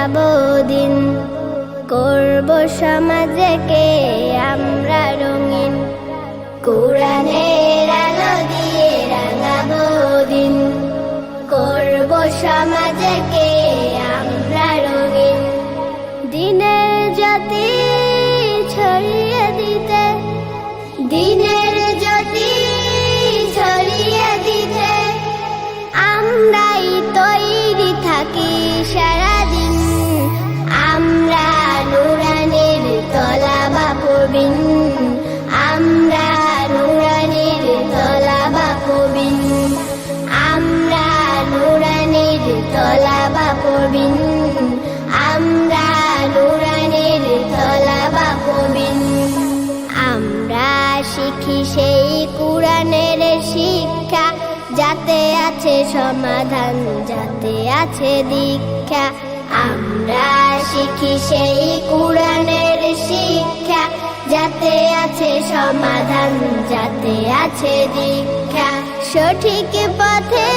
রাঙাবো দিন, করব সমাজকে আমরা রঙিন। কোরআনের আলো দিয়ে রাঙাবো দিন, করব সমাজকে আমরা রঙিন। দিনের জ্যোতি ছড়িয়ে দিতে, দিনের জ্যোতি ছড়িয়ে দিতে আমরাই তৈরি থাকি সারাদিন। আমরা নুরানির তলাবা পড়বিন, আমরা নুরানির তলাবা পড়বিন, আমরা নুরানির তলাবা পড়বিন, আমরা নুরানির তলাবা পড়বিন। আমরা শিখি সেই কোরআনের শিক্ষা, যাতে আছে সমাধান, যাতে আছে দীক্ষা। আমরা শিখি সেই কোরআনের শিক্ষা, যাতে আছে সমাধান, যাতে আছে দীক্ষা। সঠিক পথে